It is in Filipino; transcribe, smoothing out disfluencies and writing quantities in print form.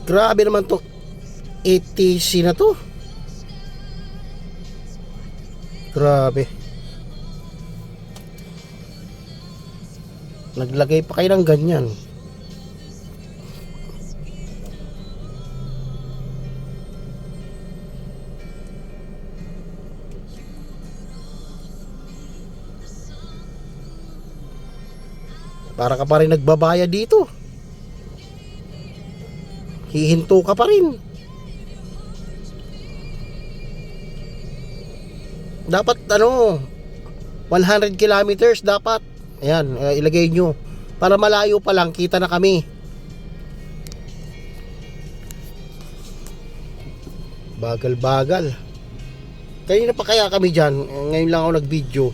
Grabe naman to ATC na to. Grabe. Naglagay pa kayo ng ganyan. Para ka pa rin nagbabayad dito. Hihinto ka pa rin. Dapat 100 kilometers dapat. Ayan, ilagay nyo. Para malayo pa lang, kita na kami. Bagal-bagal. Kanina pa kaya kami dyan. Ngayon lang ako nag-video.